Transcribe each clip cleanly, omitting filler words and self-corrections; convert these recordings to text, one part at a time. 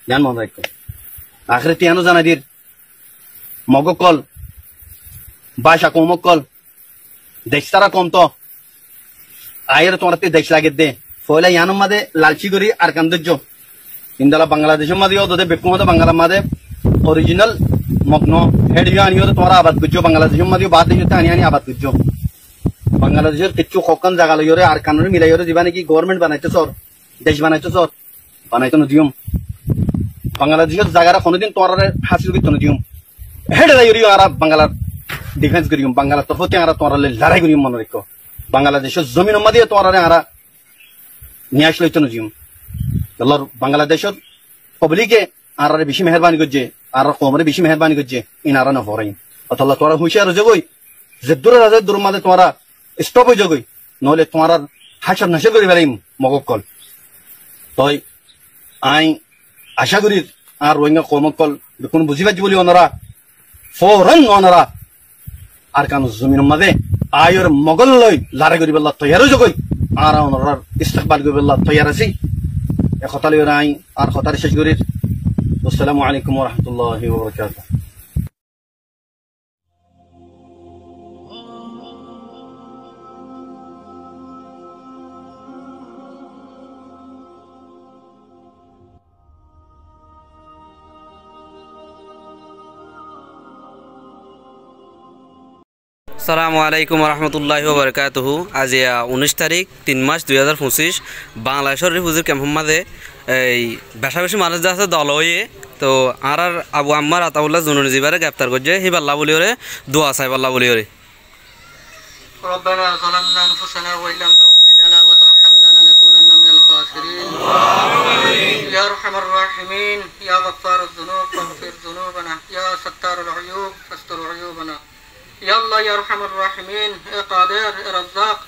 ধ্যান মনে রাখো আখরে তিয়ানো জানা দির মগকল বাসা কমকল দেশ তারা কম তো আয়ের তোমার দেশ লাগে দে ফলে ইয়ানোর মাঝে লালচি করি আর কান্দর্য ইন্দালা বাংলাদেশের মাঝে ওদের বেকুম বাংলার মাঝে অরিজিনাল মগ্ন হেড আনিও তোমার আবাদ করছো বাংলাদেশের মাঝে বাদ দিতে আনি আনি আবাদ করছো বাংলাদেশের কিছু কখন জায়গা লইরে আর কানুন মিলাই দিবা নাকি গভর্নমেন্ট বানাইতে চর দেশ বানাইতে চর বানাইতে নদিয়ম বাংলাদেশের জায়গাটা কোনোদিন তোমার হাসিল করতে নদিয়ম হেড যাইও আর বাংলার ডিফেন্স করিম বাংলার তরফ থেকে আর তোমার লড়াই করিম মনে রাখো বাংলাদেশের জমিনের মাঝে তোমার আর নিয়ে আসলে হইতে নদিয়ম বাংলাদেশের পাবলিকে আর বেশি মেহরবানি করছে আর কমরে বেশি মেহরবানি করছে ইনারা না হরাই অথবা তোরা হুঁশিয়ার হয়ে যাবই যে দূরে রাজের দূর মাঝে তোমরা স্টপ হয়ে যাবই নহলে তোমার হাসার নাশে করে ফেলাইম মগকল তই আই আশা করি আর রোহিঙ্গা কমকল কোন বুঝি পাচ্ছি বলি ওনারা ফৌরন ওনারা আর কান জমিনের মাঝে আয়ের মগল লই লড়াই করি বললা তৈয়ারও যোগই আর ওনারা ইস্তেকবাল করি বললা তৈয়ার আছি এ কথা লই আই আর কথার শেষ করি আসসালামু আলাইকুম ওয়া রাহমাতুল্লাহি ওয়া বারাকাতুহু আসসালামু আলাইকুম রহমতুল্লাহি ওয়া বারাকাতুহু আজ 19 তারিখ 3 মাস 2025 বাংলাদেশের রিফিউজি ক্যাম্পের মাঝে এই বেশা বেশি মানুষ যা আছে দল হয়ে তো আর আবু আম্মার আতাউল্লাহ জুনুনি জিবারে গ্রেফতার করছে হিবাল্লাহ বলি ওরে দোয়া সাহেবাল্লাহ বলি ওরে ربنا ظلمنا انفسنا وان لم تغفر لنا وترحمنا لنكونن من الخاسرين يا ارحم الراحمين يا غفار الذنوب فاغفر ذنوبنا يا ستار العيوب فاستر عيوبنا يا الله يا ارحم الراحمين يا قادر يا رزاق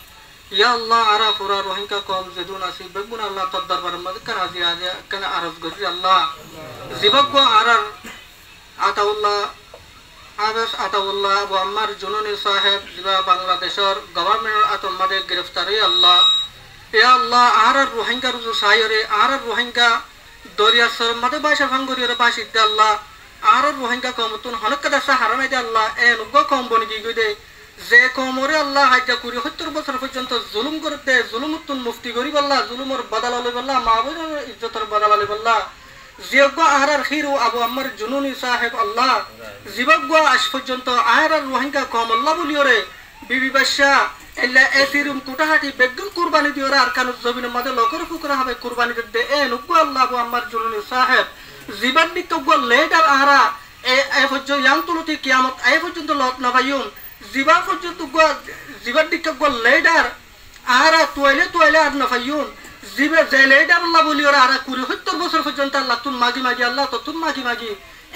يا الله عرف ورا روحك قوم زدون نصيب بنا الله تقدر برمد كنا زياده كنا عرف غري الله زبق عرر عطا الله আবেশ আতাউল্লাহ আবু আম্মার জুনুনি সাহেব জিবা বাংলাদেশের গভর্নমেন্ট আতমাদে গ্রেফতারি আল্লাহ এ আল্লাহ আর রোহিঙ্গা রুজু সাইরে আর রোহিঙ্গা দরিয়া সর মাদে বাইশা ভাঙ্গুরির বাসিদ আল্লাহ আর রোহিঙ্গা কমতুন হনকদা সাহারানাই দে আল্লাহ এ নুগ কম বনি গিয়ে যে কমরে আল্লাহ হাজ্জা কুরি 70 বছর পর্যন্ত জুলুম করতে জুলুমতুন মুফতি গরিব আল্লাহ জুলুমর বদল আলি আল্লাহ মাবুদের ইজ্জতের বদল আলি আল্লাহ জিয়গা আহারার হিরো আবু আম্মার জুনুনি সাহেব আল্লাহ জিবগা আজ পর্যন্ত আহারার রোহিঙ্গা কম আল্লাহ বলিওরে বিবি বাদশা এল্লা এফিরুম কুটাহাটি বেগুন কুরবানি দিওরে আর কানু জমিনের মধ্যে লোকের ফুকরা হবে কুরবানি দিতে এ নুগা আল্লাহ আবু আম্মার জুনুনি সাহেব জিবান্নি তগা লেডার আহারা এ পর্যন্ত ইয়ামতুলতি কিয়ামত এ পর্যন্ত লত নাবায়ুম জিবা পর্যন্ত জিবান্নি তগা লেডার আহারা তোয়াইলে আর নাফায়ুম জিবে জেলেডার আল্লাহ বলিওরে আর কুরি 70 বছর পর্যন্ত আল্লাহ তুন মাগি আল্লাহ তো তুন মাগি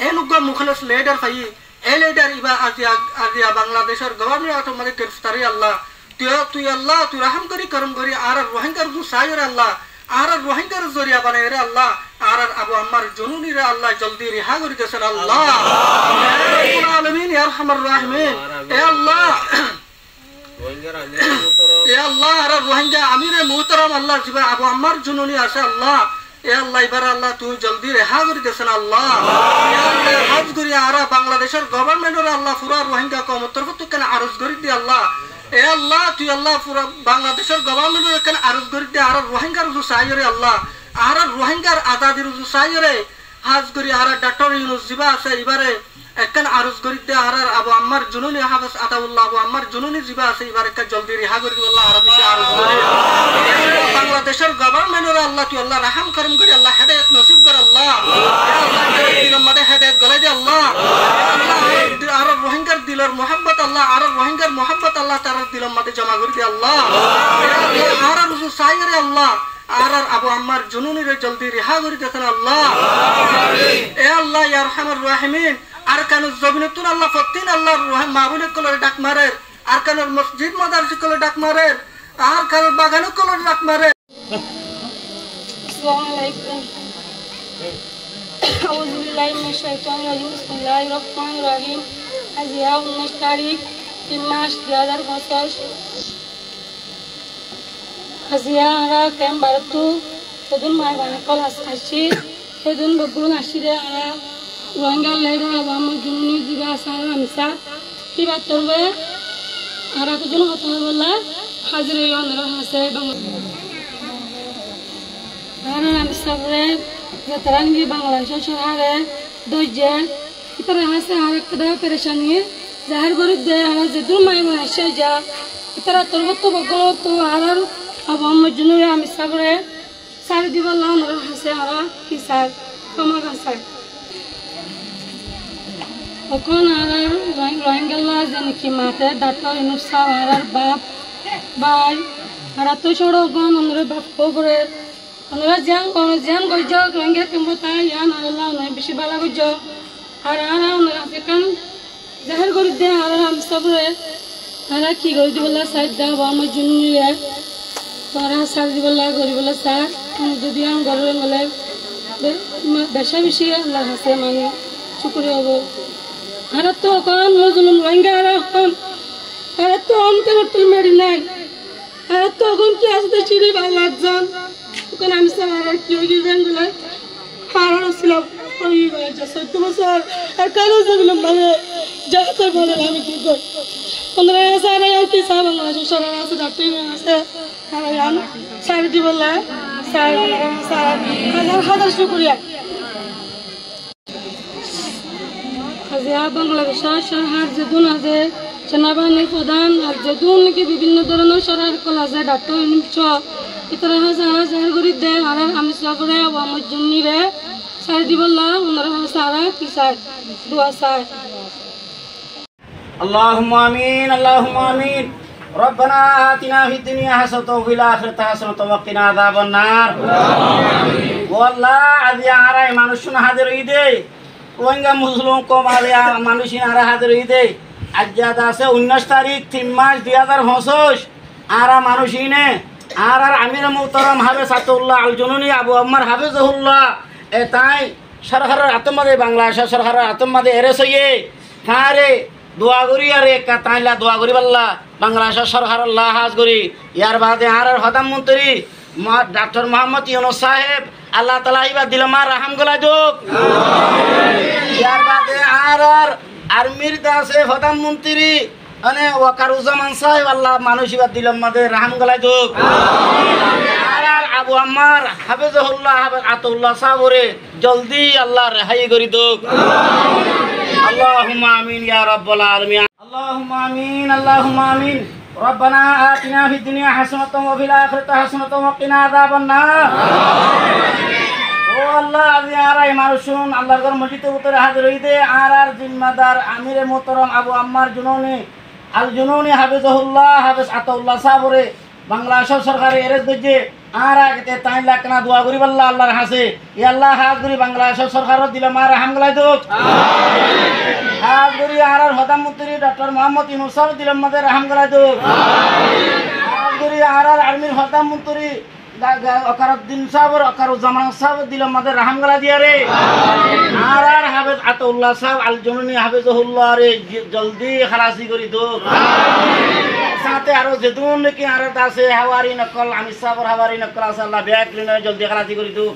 এ নুগা মুখলস লেডার ফাই এ লেডার ইবা আজিয়া বাংলাদেশের গভর্নমেন্ট আতমাদে গ্রেফতারি আল্লাহ তুই আল্লাহ তুই রহম করি করম করি আর রোহিঙ্গার জু সাইর আল্লাহ আর রোহিঙ্গার জরিয়া বানাই রে আল্লাহ আর আবু আম্মার জুনুনি রে আল্লাহ জলদি রিহা করি দেন আল্লাহ রব্বুল আলামিন ইয়া আরহামার রাহিমিন এ আল্লাহ এ আল্লাহ আর রোহিঙ্গা আমিরে মুহতারাম আল্লাহ জিবা আবু আম্মার জুনুনি আছে আল্লাহ এ আল্লাহ এবার আল্লাহ তুই জলদি রেহা করে দেন আল্লাহ এ আল্লাহ হজ করি আর বাংলাদেশের গভর্নমেন্টের আল্লাহ পুরা রোহিঙ্গা কম তরফ থেকে কেন আরজ করি দি আল্লাহ এ আল্লাহ তুই আল্লাহ পুরা বাংলাদেশের গভর্নমেন্টের কেন আরজ করি দি আর রোহিঙ্গার রুজু সাইরে আল্লাহ আর রোহিঙ্গার আজাদির রুজু সাইরে হজ করি আর ডক্টর ইউনুস জিবা আছে এবারে একখান আরজ করি দে আর আবু আম্মার জুনুনি হাফেজ আতাউল্লাহ আবু আম্মার জুনুনি জিবা আছে এবার একটা জলদি রিহা করে দি আল্লাহ আর বেশি আরজ করি বাংলাদেশের গভর্নমেন্টের আল্লাহ তুই আল্লাহ রহম করম করি আল্লাহ হেদায়েত নসিব কর আল্লাহ দিলের মধ্যে হেদায়েত গলাই দে আল্লাহ আর রোহিঙ্গার দিলের মোহাম্মত আল্লাহ আর রোহিঙ্গার মোহাম্মত আল্লাহ তার দিলের মধ্যে জমা করে দে আল্লাহ আর রুজু সাইরে আল্লাহ আর আবু আম্মার জুনুনি রে জলদি রিহা করে দেন আল্লাহ এ আল্লাহ ইয়া আরহামার রাহিমিন আর কানু জমিনতুন আল্লাহ ফতিন আল্লাহ মাহবুবে কলর ডাক মারে আর কানুর মসজিদ মাদ্রাসা কলর ডাক মারে আর কাল বাগান কলর ডাক মারে আসসালামু আলাইকুম আউযু বিল্লাহি মিনাশ শাইতানির রাজিম বিসমিল্লাহির রহমানির রহিম আজ 19 তারিখ 3 মাস 2025 আজিয়া ক্যাম্প বারতু তদুন মাই বানে কল আসছি সেদিন বগুন আসিরে আরা রোহিঙ্গা লাইরা আমার জন্য দিবা সারা মিশা কিবা করবে আর এতজন কথা বলা হাজির অন্যরা আছে আর আমি সবরে যারা নিয়ে বাংলাদেশের শহরে দইজে ইতারা আছে আর একটা পেরেশানি জাহের গরিব দে আর যেদুর মায়ের আসে যা ইতারা তোর তো বগল তো আর আমার জন্য আমি সবরে সারি দিবাল্লা অন্যরা আছে আর কি স্যার তোমার আছে এখন আর রোহিঙ্গাল্লা যে নাকি মাতে ডাক্তার ইনুসা আর বাপ ভাই আর তো সড়কগণ ওনারা বাপ খবরে ওনারা জ্যান গইজ রোহিঙ্গা কিনবো তাই ইয়ান আল্লাহ নয় বেশি ভালো গইজ আর ওনারা আফ্রিকান জাহের করে দে আর আমি সবরে আর কি করে দিবলা সাইড দাও আমার জন্য তোরা সার দিবলা গরিবলা সার যদি আমি ঘরের মেলে বেশা বেশি আল্লাহ আছে মানে শুক্রিয়া হবো আর তো এখন মজলুম রোহিঙ্গা আর তো অন্তর মেরি নাই আর তো এখন কি আসতে চিড়ি বাংলা যান ওখান আমি আর কি হয়ে গেলেন বলে আর ছিলাম সত্য বছর আর কারো যেগুলো মানে যাতে বলে আমি কি করি 15 আছে আর কি সব বাংলাদেশ সরকার আছে ডাক্তার আছে আর সারি দিবলা হাজার শুক্রিয়া বাংলাদেশের সরকার যেদুন আছে সেনাবাহিনীর প্রধান আর যেদুন নাকি বিভিন্ন ধরনের সরকার কল আছে ডাক্তার ইতরা আছে আর জাহের গরিব দে আর আমি সবরে আমার জন্য রে সারি দিবল্লা ওনারা আছে আর কি চাই দোয়া চাই اللهم آمين اللهم آمين ربنا آتنا في الدنيا حسنة وفي الآخرة حسنة وقنا عذاب النار والله আদি আরাই মানুষজন হাজির হইদে রোহিঙ্গা মুসলিম কম আলিয়া মানুষিন আরা হাজির হইদে আজ আছে 19 তারিখ 3 মাস 2025 আরা মানুষিনে আর আমির মুহতারাম হাফেজ আতাউল্লাহ আল জুনুনি আবু আম্মার হাফেজুল্লাহ এ তাই সরকারের আতমাদে বাংলাদেশ সরকারের আতমাদে এরেস হইয়ে তারে দোয়া করি আর একা তাইলা দোয়া করি পাল্লা বাংলাদেশের সরকার আল্লাহ হাজ করি ইয়ার বাদে আর প্রধানমন্ত্রী ডাক্তার মোহাম্মদ ইউনূস সাহেব আল্লাহ তাআলা ইবা দিলমার রাহম গলা যোগ ইয়ার বাদে আর আর্মির দাসে প্রধানমন্ত্রী মানে ওয়াকারুজ্জামান সাহেব আল্লাহ মানুষ ইবা দিলমাদের রাহম গলা যোগ আর আবু আম্মার হাফেজুল্লাহ হাফেজ আতাউল্লাহ সাহেবরে জলদি আল্লাহ রেহাই করি দোক اللهم آمين يا رب العالمين اللهم آمين اللهم آمين ربنا آتنا في الدنيا حسنة وفي الآخرة حسنة وقنا عذاب النار ও আল্লাহ আজি আরাই মানুষুন আল্লাহর ঘর মসজিদে উত্তরে হাজির হইতে আর জিম্মাদার আমিরে মোহতারাম আবু আম্মার জুনুনি আল জুনুনি হাফেজুল্লাহ হাফেজ আতাউল্লাহ সাহেবরে বাংলাদেশ সরকারে এরেস দইছে আর আগে 3 লাখ না দোয়া করি আল্লাহ আল্লাহর হাসে ই আল্লাহ হাজ করি বাংলাদেশ সরকারও দিলাম আর হামগলাই দোক আমিন হাজ করি আর প্রধানমন্ত্রী ডক্টর মোহাম্মদ ইউনূস সাহেব দিলাম মাদের হামগলাই দোক আমিন হাজ করি আর আর্মির প্রধানমন্ত্রী অকারুদ্দিন সাহেব অকারুজ্জামান সাহেব দিলাম মাদের হামগলা দিয়া রে আর হাফেজ আতাউল্লাহ সাহেব আল জুনুনি হাফেজুল্লাহ রে জলদি খালাসি করি দোক সাথে আরো যেদুন নাকি আর আছে হাওয়ারি নকল আমি সাবর হাওয়ারি নকল আছে আল্লাহ ব্যাক লিনে জলদি খালাসি করি দু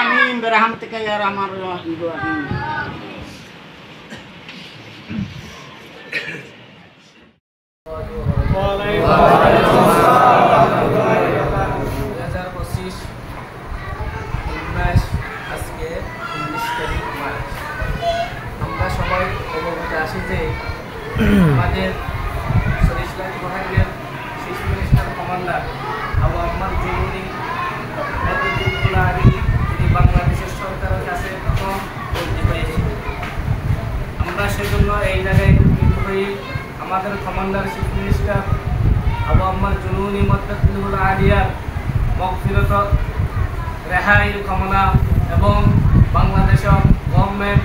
আমিন বিরহমতিকা ইয়া রহমান রহিম আজকে 19 তারিখ মার্চ আমরা সবাই অবগত আছি যে আমাদের কমান্ডার আবু আম্মার জুনুনি তিনি বাংলাদেশের সরকারের কাছে প্রথম বন্দী হয়েছে। আমরা সেজন্য এই জায়গায় একত্রিত হই আমাদের কমান্ডার চিফ মিনিস্টার আবু আম্মার জুনুনি মদ্দাতুল আলিয়ার মাগফিরাত রেহাইয়ের কামনা এবং বাংলাদেশের গভর্নমেন্ট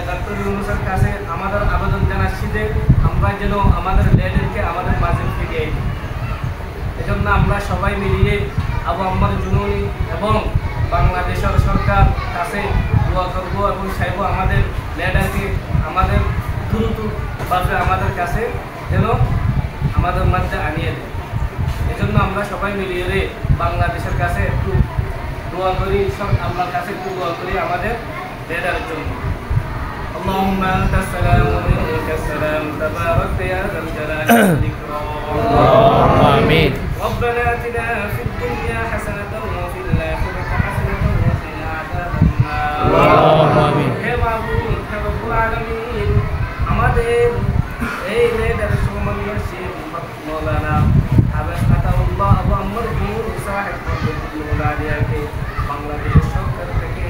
ডাক্তার ইউনূসের কাছে আমাদের আবেদন জানাচ্ছি যে আমরা যেন আমাদের লেডারকে আমাদের মাঝে ফিরিয়ে দিই। এজন্য আমরা সবাই মিলিয়ে আবু আম্মার জুনুনি এবং বাংলাদেশের সরকার কাছে দোয়া করব এবং চাইব আমাদের লেডারকে আমাদের দ্রুতভাবে আমাদের কাছে যেন আমাদের মাঝে আনিয়ে দেয়। এজন্য আমরা সবাই মিলিয়ে বাংলাদেশের কাছে একটু দোয়া করি, আল্লাহর কাছে একটু দোয়া করি আমাদের লেডারের জন্য। اللهم أنت السلام ومنك السلام تبارك يا ذا الجلال والإكرام. اللهم آمين. ربنا آتنا في الدنيا حسنة وفي الآخرة حسنة وقنا عذاب النار. اللهم آمين. হে মাবুদ, হে রব্বুল আলামিন, আমাদের এই লেডার সম্মানীয় শেখ মাওলানা হাফেজ আতাউল্লাহ আবু আম্মর জুনুন সাহেব রহমাতুল্লাহি আলাইহি বাংলাদেশ সরকার থেকে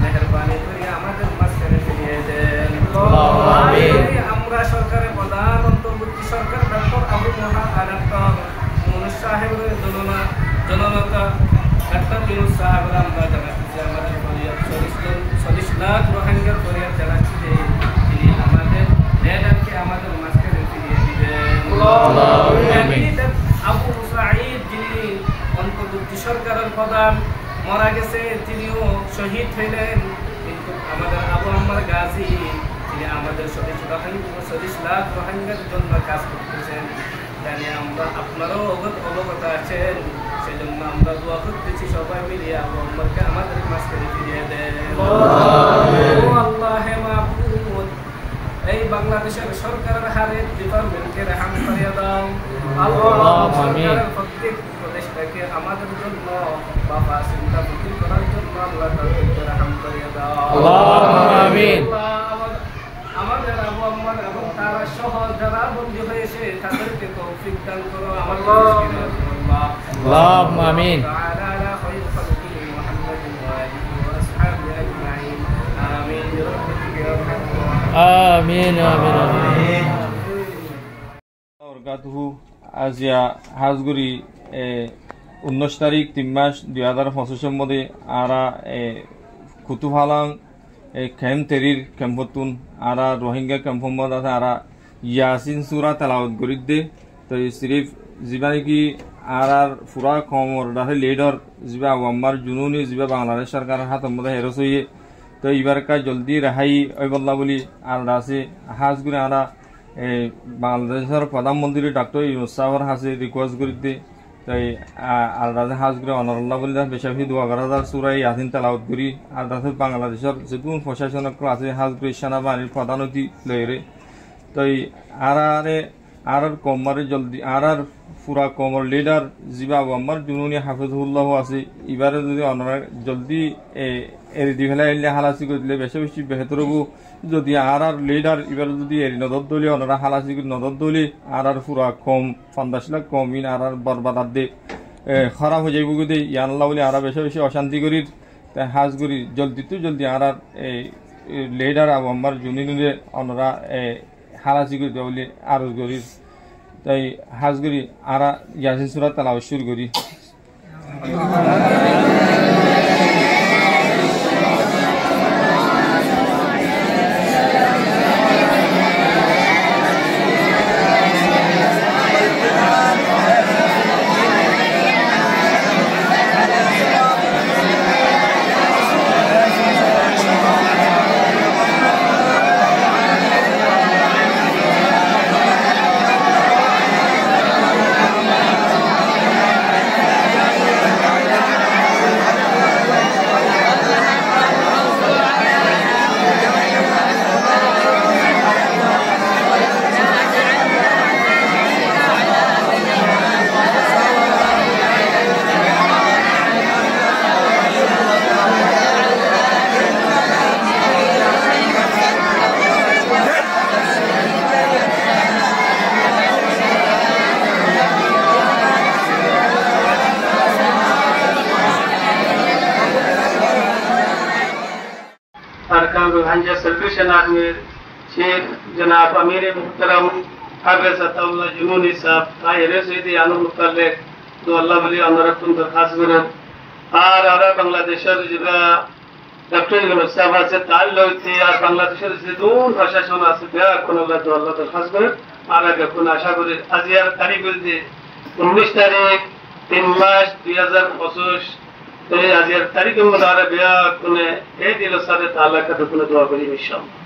মেহেরবানি করে আমাদের মাঝখানে ফিরিয়ে দেন। আমরা সরকারের প্রধান অন্তর্বর্তী সরকার ডক্টর আবু ডক্টর ইউনূস সাহেবের জননেতা ডক্টর ইউনূস সাহেবের আমরা জানাচ্ছি আমাদের ফরিয়াদ 40 লাখ রোহিঙ্গার ফরিয়াদ জানাচ্ছি যে তিনি আমাদের লেডারকে আমাদের মাঝখানে ফিরিয়ে দিবেন। আবু সাঈদ যিনি অন্তর্বর্তী সরকারের প্রধান মারা গেছে, তিনিও শহীদ হইলেন, কিন্তু আমাদের আবু আম্মার গাজী তিনি আমাদের 40 লাখ রোহিঙ্গার জন্য কাজ করতেছেন, জানি আমরা আপনারাও অবগত আছেন, সেজন্য আমরা দোয়া করতেছি সবাই মিলিয়ে আবু আম্মারকে আমাদের মাঝখানে ফিরিয়ে দেন। ও আল্লাহ, হে মাবুদ, এই বাংলাদেশের সরকারের হারে ডিপার্টমেন্টকে রেহাম করিয়ে দাও। আল্লাহ, সরকারের প্রত্যেক প্রদেশটাকে আমাদের জন্য বাবা চিন্তা বুদ্ধি করার জন্য আল্লাহ তাদেরকে রেহাম করিয়ে দাও। আল্লাহুম্মা আমিন। আমাদের আবু আম্মার এবং তারা সহ যারা বন্দী হয়েছে তাদেরকে তৌফিক দান করো। আমাদের আল্লাহুম্মা আমিন। آمين آمين آمين. আজিয়া হাজগুড়ি 19 তারিখ 3 মাস 2025 মধ্যে আরা কুতুফালাং খেম তেরির ক্যাম্পতুন আরা রোহিঙ্গা ক্যাম্প মধ্যে আছে আরা ইয়াসিন সুরা তেলাওয়াত করিত দে। তো সিরিফ যিবা নেকি আর ফুরা কমর রাহে লিডার যিবা আওয়াম্মার জুনুনি যিবা বাংলাদেশ সরকারের হাতের মধ্যে হেরস হইয়ে, তো এবার কাজ জলদি রেহাই বললা বলি আর আছে হাজ করে আমরা বাংলাদেশের প্রধানমন্ত্রী ডক্টর ইউনূস সাহেবের হাসে রিকোয়েস্ট করে দিয়ে তাই আর রাজে হাজ করে অনরল্লা বলি বেশি বেশি 2000 সুরাই ইয়াসিন তেলাওয়াত করি আর রাজে বাংলাদেশের যেটুকু প্রশাসনিক ক্লাসে হাজ করে সেনাবাহিনীর প্রধান অতিথি লইরে তাই আর কমারে জলদি আর পুরা কমর লিডার যিবা আমার জুনুনি হাফিজুল্লাহ আছে এবারে যদি অনরা জলদি এরি দি ফেলা এলে হালাসি করে দিলে বেশি বেশি বেহতর হবো। যদি আর লিডার এবারে যদি এরি নদর দলি অনরা হালাসি করে নদর দলি আর পুরা কম 50 লাখ কম ইন আর বরবাদার দে খারাপ হয়ে যাইব গো ইয়ানল্লাহ বলে আর বেশি বেশি অশান্তি করি হাজ করি জলদি তো জলদি আর লিডার আমার জুনুনি অনরা হালাসি করে দেওয়া বলে আর করি তাই হাজ করি আর ইয়াসিন সূরা তেলাওয়াত শুরু করি। भांजा सल्यूशन आर्मी शेख जनाब अमीर मुहतरम हाफिज अताउल्लाह जुनूनी साहब आयरे सईदी आनु मुतल्लिक तो अल्लाह वली अनरकुन दरखास्त करें আর আমরা বাংলাদেশের যেটা ডক্টর ইউনূস সাহেব আছে তার লইতে আর বাংলাদেশের যে দূর প্রশাসন আছে বেয়া কোন আল্লাহ তো আল্লাহ দরখাস্ত করে আর আগে কোন আশা করি আজিয়ার তারিখ বলতে 19 তারিখ 3 মাস 2025 এই আজিয়ার তারিখের মধ্যে আর বেয়া কোন এই দিল সাথে তাআলা কাছে কোন দোয়া করি ইনশাআল্লাহ।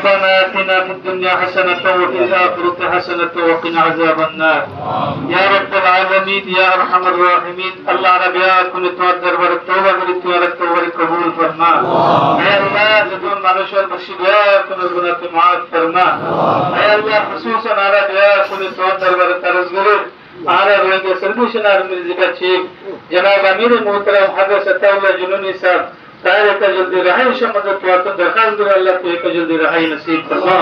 ربنا آتنا في الدنيا حسنة وفي الآخرة حسنة وقنا عذاب النار يا رب العالمين يا أرحم الراحمين الله ربيا كن تودر ورتوبة ورتوبة ورقبول فرما يا الله جدون منشور بشيا كن غنات معاف فرما يا الله خصوصا على ربيا كن تودر ورترزغر على ربيا سلموشنا رمزيكا شيخ جناب أمير المحترم حضرت الله جنوني صاحب तारे का जल्दी रहाई शमद तो दरखास्त कर अल्लाह तो एक जल्दी रहाई नसीब फरमा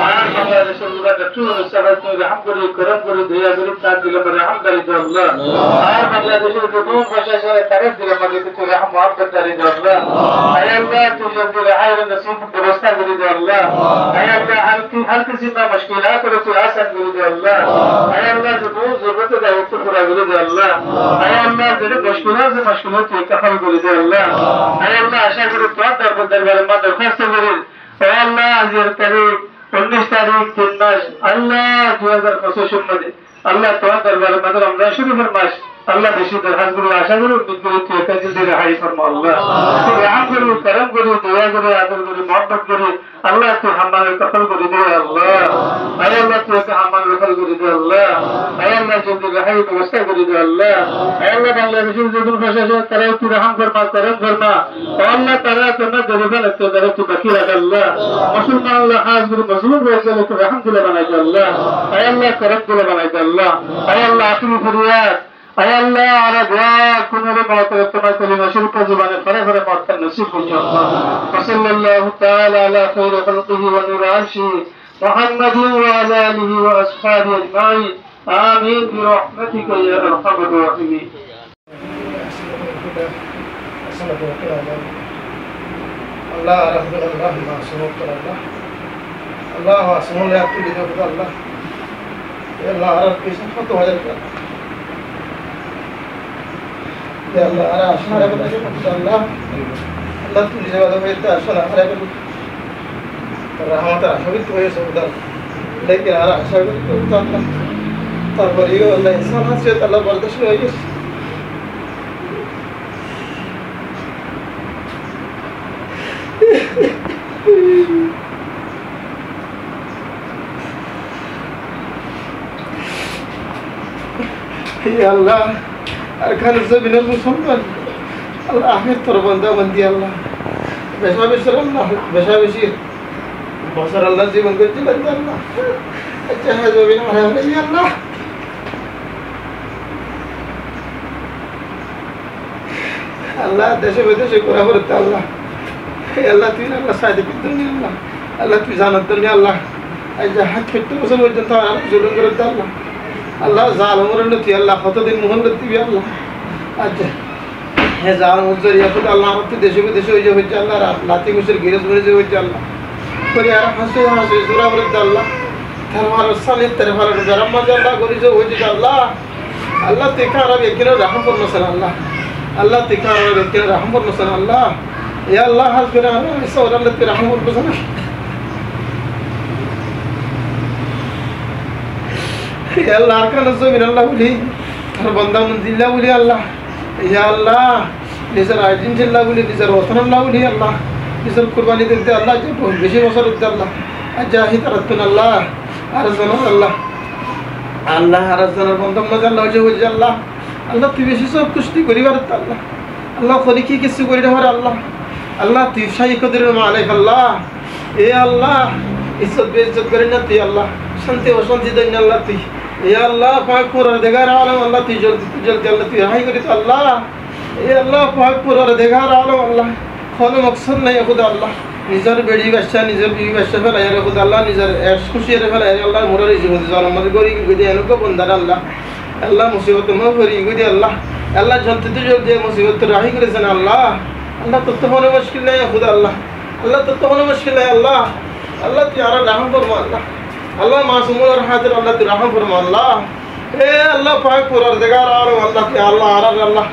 आज हमारे रसूलुल्लाह का तू सबत में रहम करो करम करो दया करो ताकि दिल में रहम करे तो अल्लाह आज बांग्लादेश के दोनों भाषा से तरफ दिल में तो रहम मोहब्बत करे तो अल्लाह आय अल्लाह तू जल्दी रहाई नसीब व्यवस्था करे तो अल्लाह आय अल्लाह हर किसी में मुश्किलात करे तो आसान करे तो अल्लाह आय अल्लाह जो जरूरत है वो तो पूरा करे तो अल्लाह आय अल्लाह जो मुश्किलात से मुश्किलात को कफल करे तो अल्लाह अल्लाह आशा करो तो दरबार में दरखास्त करें अल्लाह आज तारीख 19 तारीख 3 मास अल्लाह 2025 मध्ये अल्लाह तो दरबार में रमजान शुरू फरमाश अल्लाह बेशी दरखास्त करो आशा करो बिल्कुल तो एक जल्दी रहाई फरमा अल्लाह तो रहम करो करम करो दया करो आदर करो मोहब्बत करो अल्लाह तो हमारे कफल करो दे अल्लाह अरे अल्लाह तो हमारे कफल करो दे अल्लाह अरे अल्लाह जल्दी रहाई व्यवस्था करो दे अल्लाह अरे अल्लाह बांग्लादेश जो दूर भाषा से तरह तू रहम फरमा करम फरमा अल्लाह ताला करना जरूर लगता है तू बाकी रख अल्लाह मुसलमान अल्लाह खास गुरु मजलूम रह गए तो रहम दिल बना दे अल्लाह अरे अल्लाह करम दिल बना दे अल्लाह अरे अल्लाह आखिरी फरियाद अरे अल्लाह अरे दुआ कुनरे मौत तमा कलिमा शुरू कर जुबान फरे फरे मौत का नसीब हो जाए सल्लल्लाहु तआला अला खैर खल्क़िही व नूर अर्शी मुहम्मद व अला आलिहि व अस्हाबिहि अजमाइन आमीन برحمتك يا ارحم الراحمين الله رب الله ما سمعت الله الله واسمه لا يقول له الله يا الله رب يسمحته هذا يا الله أنا أشهد أن لا إله إلا الله الله تجزي هذا بيت أشهد أن لا إله إلا الله الرحمة الرحيم توي سودان لكن أنا أشهد أن لا إله إلا الله تبارك الله إنسان هذا الله برداشت ويجي يا الله أركان الزبين المسلمين الله أحمد تربنا بندي الله بشر الله بشر بشر الله زي من قلت بندي الله أجهز بنا على يا الله الله دش بدش كره برت الله يا الله تين الله سعيد بالدنيا الله الله تجانا الدنيا الله أجهز كتب وصل وجنت على زلون برت الله الله زالم ورنتي الله خطدين مهندتي بي الله আচ্ছা হে জালম উজ্জর ইয়াকুল আল্লাহ আমাকে দেশে বিদেশে ওই যে হচ্ছে আল্লাহ লাতি মুসের গিরেজ মরে যে হচ্ছে আল্লাহ করে আর হাসে হাসে জোরা বলে আল্লাহ তারমার সালে তারমার গরম মজা আল্লাহ করি যে হচ্ছে আল্লাহ আল্লাহ তেকা আর একদিন রহম করনো সাল আল্লাহ আল্লাহ তেকা আর একদিন রহম করনো সাল আল্লাহ ইয়া আল্লাহ হাস করে আল্লাহ ইসা ওর আল্লাহ তে রহম করনো সাল يا الله أركان الزمين الله ولي ربنا من ذي الله ولي الله يا الله نزل عجين الله ولي نزل وطن الله ولي الله نزل قرباني دلته الله جبون بشي وصل الله أجاهد ربنا الله أرزنا الله الله أرزنا ربنا مزال الله جوج الله الله تبشي سب كشتي قريبا الله الله خليكي كسي قريبا الله الله تشاي قدر ما عليك الله يا الله इज्जत बेइज्जत करना ती अल्लाह शांति व शांति देना अल्लाह ती या अल्लाह पाक पुर देगार आलम अल्लाह ती जल्दी अल्लाह ती हाई करी तो अल्लाह या अल्लाह पाक पुर देगार आलम अल्लाह खाने मकसद नहीं खुदा अल्लाह निजर बेड़ी बच्चा निजर बीवी बच्चा फैला यार खुदा अल्लाह निजर ऐश खुशी रे फैला यार अल्लाह मुरारी जीवन जान मत गोरी गुदे अनको बंदर अल्लाह अल्लाह मुसीबत में भरी गुदे अल्लाह अल्लाह जनते तो जल्दी मुसीबत राही करे सन अल्लाह अल्लाह तो होने मुश्किल नहीं है खुदा अल्लाह अल्लाह तो होने मुश्किल है अल्लाह अल्लाह तुझारा रहम फरमा अल्लाह अल्लाह मासूम और हाजिर अल्लाह तू रहम फरमा अल्लाह ए अल्लाह पाक परवरदिगार आलम अल्लाह ते अल्लाह आरब अल्लाह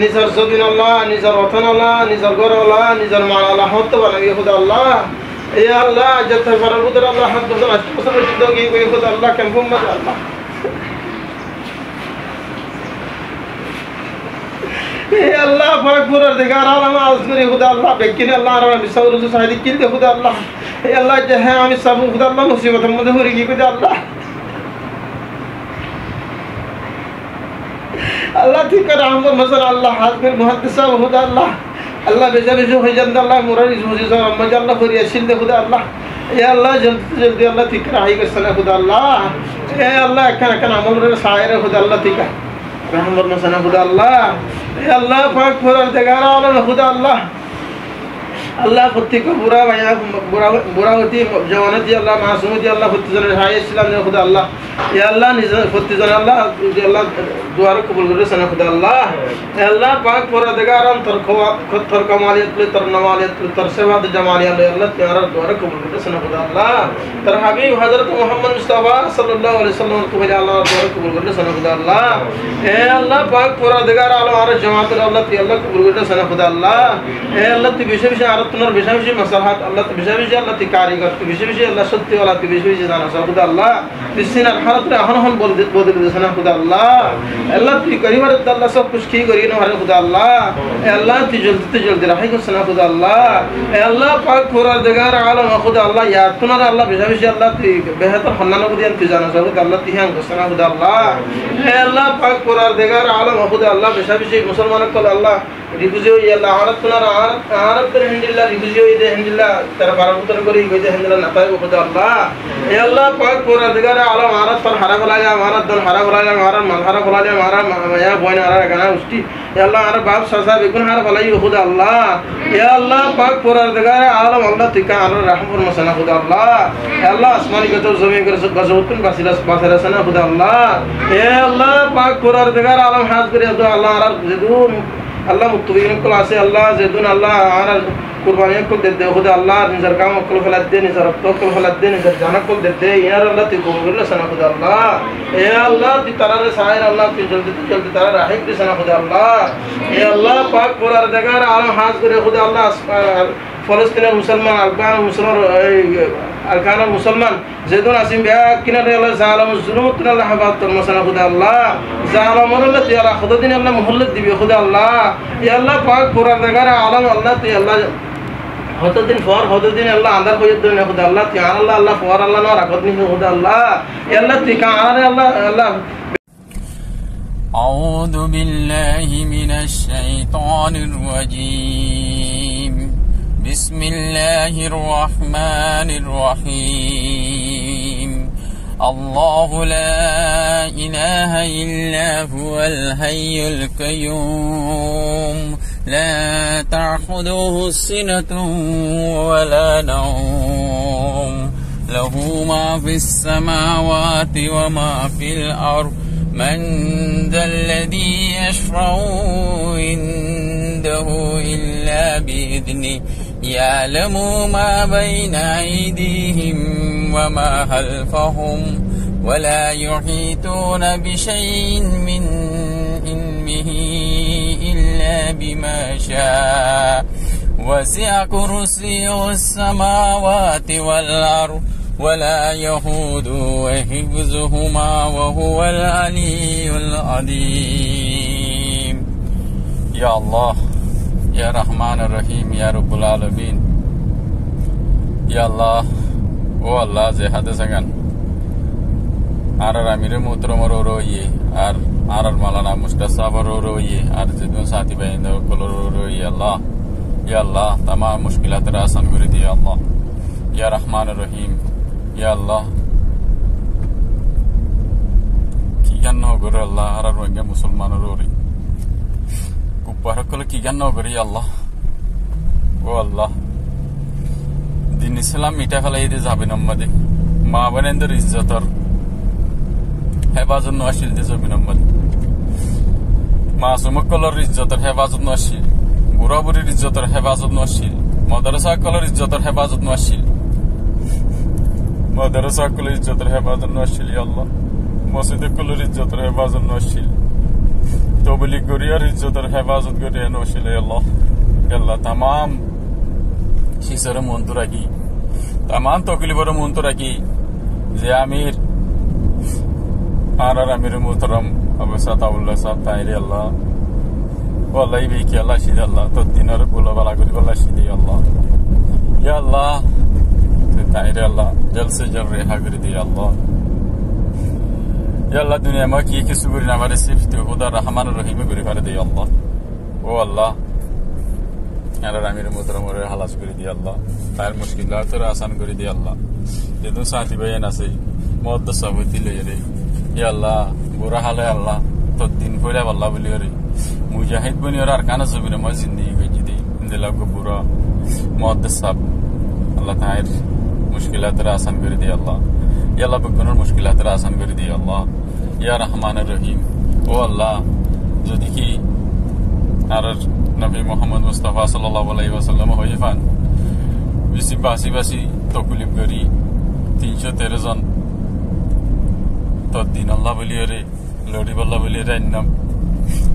निजर जबीन अल्लाह निजर वतन अल्लाह निजर गोर अल्लाह निजर मान अल्लाह होत बना खुदा अल्लाह ए अल्लाह जत फरबुदर अल्लाह हद बसन अष्टपसन जिंदगी कोई खुदा अल्लाह के मोहम्मद अल्लाह আল্লাহ পাক পরওয়ারদিগার আলম আজগরি খুদা আল্লাহ বেকিনে আল্লাহ আর আমি সৌরজ সাইদি কিনতে খুদা আল্লাহ আল্লাহ যে হ্যাঁ আমি সব খুদা আল্লাহ মুসিবতের মধ্যে পড়ে গিয়ে খুদা আল্লাহ আল্লাহ ঠিক করে আহমদ হাসান আল্লাহ হাজমের মুহাদ্দিস সাহেব খুদা আল্লাহ আল্লাহ বেজা বেজু হয়ে যান আল্লাহ মুরারি হুজি সাহেব আম্মা আল্লাহ করি আসিল দে খুদা আল্লাহ এ আল্লাহ জলদি জলদি আল্লাহ ঠিক করে হাই করছেন খুদা আল্লাহ এ আল্লাহ এখান এখান আমল রে সায়ের খুদা আল্লাহ ঠিক রহমত হাসান খুদা আল্লাহ এ আল্লাহ পাক পরওয়ারদিগার আলম খুদা আল্লাহ আল্লাহ প্রত্যেক বুড়া ভাইয়া বুড়া হতি জওয়ানতি আল্লাহ মাসুমতি আল্লাহ প্রত্যেকজনের হাই ইসলাম খুদা আল্লাহ ইয়া আল্লাহ নিজ প্রত্যেকজন আল্লাহ আল্লাহ দুয়ার কবুল করে সানা খুদা আল্লাহ আল্লাহ পাক পরওয়ারদিগার তর কামালিয়ত তর নওয়ালিয়ত তর সেবাত জামালিয়ত আল্লাহ তোমার দুয়ার কবুল করে সানা খুদা আল্লাহ তর হাবিব হযরত মুহাম্মদ মুস্তাফা সাল্লাল্লাহু আলাইহি ওয়াসাল্লাম কো বলে আল্লাহ দুয়ার কবুল করে সানা খুদা আল্লাহ এ আল্লাহ পাক পরওয়ারদিগার আলম আর জামাতের আল্লাহ তুই আল্লাহ কবুল করে সানা খুদা আল্লাহ এ আল্লাহ তুই বেশি বেশি আর তোমার বেশি বেশি মাসলাহাত আল্লাহ তুই বেশি বেশি আল্লাহ তুই কারিগর তুই বেশি বেশি আল্লাহ সত্যি ওয়ালা তুই বেশি বেশি জানা খুদা আল্লাহ বিসিনার হালাত হন বদলে দিয়েছে না খুদা আল্লাহ আল্লাহ তুই করিবার আল্লাহ সব কুছ কি করি না খুদা আল্লাহ আল্লাহ তুই জলদি রাহি করছ না খুদা আল্লাহ আল্লাহ পাক পরওয়ারদিগার আলম খুদা আল্লাহ ইয়া তোমার আল্লাহ বেশি বেশি আল্লাহ তুই বেহতর হন্নান বুদিয়ান তুই জানা খুদা আল্লাহ তুই হাং করছ না খুদা আল্লাহ আল্লাহ পাক পরওয়ারদিগার আলম খুদা আল্লাহ বেশি বেশি মুসলমান কল আল্লাহ রিফিউজি হই আল্লাহ আরব তোমার আরবদের হিন্দিল্লাহ রিফিউজি হই দে হিন্দিল্লাহ তারা বারবতর করি কইতে হিন্দিল্লাহ নাতাই খুদা আল্লাহ এ আল্লাহ পাক পরওয়ারদিগার আলম আরব তর হারা বলালে আমার দল হারা বলালে আমার মাল হারা বলালে আমার মায়া বয়না হারা গানা উষ্টি এ আল্লাহ আর বাপ সাসা বেগুন হারা বলাই খুদা আল্লাহ এ আল্লাহ পাক পরওয়ারদিগার আলম আল্লাহ তিকা আর রহম ফরমাসনা খুদা আল্লাহ এ আল্লাহ আসমানি গত জমিন করে গজবতুন বাসিলাস বাসরাসনা খুদা আল্লাহ এ আল্লাহ পাক পরওয়ারদিগার আলম হাজ করে আল্লাহ আর জেদুন আল্লাহ মুত্তাকিন কল আছে আল্লাহ জেদুন আল্লাহ আর কুরবানি কল দে খুদা আল্লাহ নিজের কাম কল ফলাত দে নিজের রক্ত কল ফলাত দে নিজের জান কল দে ইয়ার আল্লাহ তুই কবুল করে সানা খুদা আল্লাহ এ আল্লাহ তুই তারারে সাহের আল্লাহ তুই জলদি তারা রাহিব দে সানা খুদা আল্লাহ এ আল্লাহ পাক পরওয়ারদিগার আলম হাজ করে খুদা আল্লাহ ফলস্তিনের মুসলমান আরকান মুসলমান যেদুন আসিম বিয়া কিনারে আল্লাহ জালাম জুলুমত আল্লাহ হাবাত তরমাসানা খুদা আল্লাহ জালাম আল্লাহ তুই আল্লাহ খুদা দিন আল্লাহ মুহল্লাত দিবি খুদা আল্লাহ ইয়া আল্লাহ পাক পরওয়ারদিগার আলম আল্লাহ তুই আল্লাহ হতদিন আল্লাহ আন্দার হয়ে দিন খুদা আল্লাহ তুই আল্লাহ আল্লাহ ফর আল্লাহ না রাখত নি খুদা আল্লাহ ইয়া আল্লাহ তুই কা আল্লাহ আল্লাহ أعوذ بالله من الشيطان الرجيم بسم الله الرحمن الرحيم الله لا إله إلا هو الحي القيوم لا تأخذه سنة ولا نوم له ما في السماوات وما في الأرض من ذا الذي يشفع عنده إلا بإذنه يعلم ما بين أيديهم وما خلفهم ولا يحيطون بشيء من علمه إلا بما شاء وسع كرسيه السماوات والأرض ولا يهود حفظهما وهو العلي العظيم يا الله يا رحمن الرحيم يا رب العالمين يا الله ও আল্লাহ যে হাতে সাগান আর আমিরে মোহতরমর রইয়ে আর মালানা মুস্তাসাফর রইয়ে আর যেদুন সাথী বাইন কল রইয়ে আল্লাহ ইয়া আল্লাহ तमाम মুশকিলাত আসান করে দিয়ে আল্লাহ ইয়া রহমান রহিম ইয়া আল্লাহ কি গান করে আল্লাহ আর রোহিঙ্গা মুসলমানের ওরে কুপার কলে কি গান করে আল্লাহ ও আল্লাহ দিন ইসলাম মিটা ফেলাই দিয়ে যাবে নম্মদে মা বোনেদের ইজ্জতর হেফাজত নশিল দিয়ে যাবে নম্মদে মাসুম কলর ইজ্জতর হেফাজত নশিল বুড়া বুড়ির ইজ্জতর হেফাজত নশিল মাদ্রাসা কলর ইজ্জতর হেফাজত নশিল মাদ্রাসা কলর ইজ্জতর হেফাজত নশিল ইয়া আল্লাহ মসজিদ কলর ইজ্জতর হেফাজত নশিল তবলিগ গরিয়ার ইজ্জতর হেফাজত গরিয়া নশিল ইয়া আল্লাহ আল্লাহ तमाम শিশর মন্ত রাখি तमाम তকলিফর মন্ত রাখি যে আমির আর আমির মুহতরম আবু সাতাউল্লাহ সাহেব তাইরে আল্লাহ والله يبيك يا الله شيد الله تدينا رب الله بلا قولي والله شيد يا الله يا الله تتعير يا الله جلسة جريها قريد يا الله يا الله دنيا ما كي سبورنا ما رسيفتي وخدا الرحمن الرحيم قري فرد يا الله والله يا رامي المحترم وري خلاص قريد يا الله خير مشكلات آسان قريد يا الله يدون ساتي بينا سي موت صابتي ليري يا الله برا حال يا الله تدين فولا والله بليري مجاهد بني اور ارکان زبر ما زندگی گجدی اندلا کو برا موت صاحب الله تعالی مشکلات را آسان کر دی الله یا الله بگنور مشکلات را آسان کر دی الله یا رحمان الرحیم او الله যদি কি আর নবী মোহাম্মদ মুস্তাফা সাল্লাল্লাহু আলাইহি ওয়াসাল্লাম হইফান বিসি বাসি তকলিফ করি 313 জন তদ্দিন আল্লাহ বলিরে লড়ি বল্লা বলিরে নাম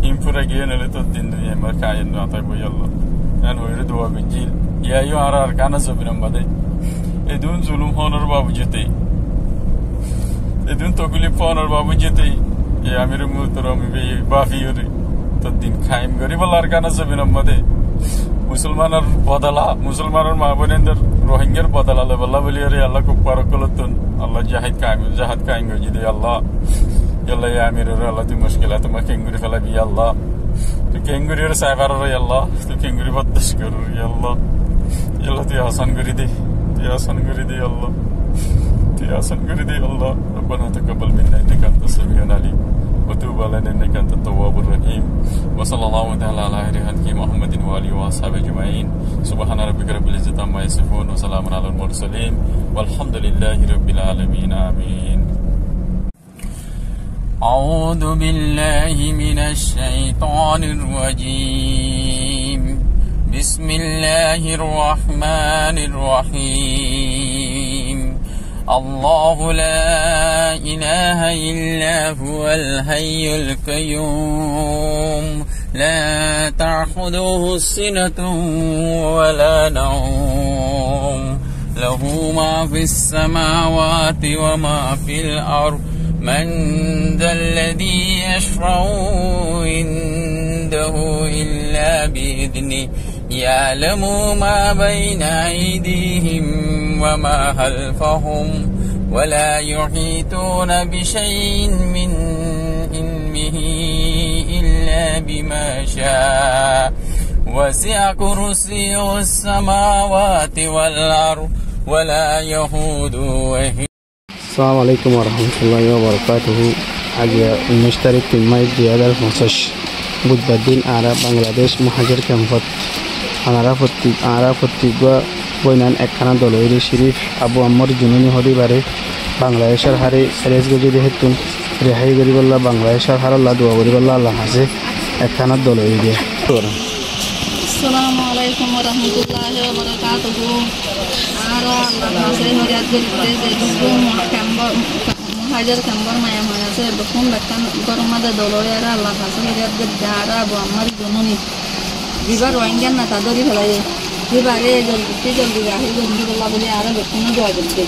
ইমপুরা গিয়ে নলে তদ্দিন দুনিয়া মার কায়েন না তাই বই আল্লাহ এন হইরে দোয়া গজিল ইয়ায়ো আর কানা সবিরম বাদে এদুন জুলুম হনর বাবু যেতে এদুন তকলিফ হনর বাবু যেতে এ আমির মুহতরম বে বাফিয়রে তদ্দিন খাইম গরিব আল্লাহর কানা সবিরম বাদে মুসলমানের বদলা মুসলমানের মা বোনেদের রোহিঙ্গার বদলা বল্লা বলিরে আল্লাহ কো পারকলতুন আল্লাহ জাহাদ কায়েম গজিদে আল্লাহ يلا يا امير الله دي مشكلات ما كنغري فلا بي الله تو كنغري سايبر يا الله تو كنغري بدش كر يا الله يلا تي آسان غري دي يا الله تي آسان غري دي الله ربنا تقبل منا انك انت السميع العليم وتوب علينا انك انت التواب الرحيم وصلى الله تعالى على خير محمد واله واصحابه اجمعين سبحان ربك رب العزه عما يصفون وسلام على المرسلين والحمد لله رب العالمين آمين. أعوذ بالله من الشيطان الرجيم بسم الله الرحمن الرحيم الله لا إله إلا هو الحي القيوم لا تأخذه سنة ولا نوم له ما في السماوات وما في الأرض من ذا الذي يشفع عنده إلا بإذنه يعلم ما بين أيديهم وما خلفهم ولا يحيطون بشيء من علمه إلا بما شاء وسع كرسيه السماوات والأرض ولا يؤوده السلام عليكم ورحمة الله وبركاته. আজ 19 তারিখ 3 মাস 2025 বুধবার দিন আরা বাংলাদেশ মহাজর ক্যাম্পত আরা প্রত্যেক বইনান একখানা দলইরি শরীফ আবু আম্মর জুনুনি হরিবারে বাংলাদেশের হারে রেস গজি দেহেতুন রেহাই গরিবল্লাহ বাংলাদেশের হারাল্লাহ দোয়া গরিবল্লাহ আল্লাহ হাসে একখানা দলইরি দিয়ে আসসালামু আলাইকুম ওয়া রাহমাতুল্লাহি ওয়া বারাকাতুহু আরা আল্লাহ হাসে হরিয়াত গরিবতে যে মহাজর ক্যাম্পর মায়া হয়েছে দেখুন বেকান গরমাদে দলইরা আল্লাহ হাসে হরিয়াত গরিবতে আরা আবু আম্মর জুনুনি বিবার রোহিঙ্গা না তাদরি ফেলাই বিবারে জলদি রাহি গরিবল্লাহ বলে আরা দেখুন দোয়া করতে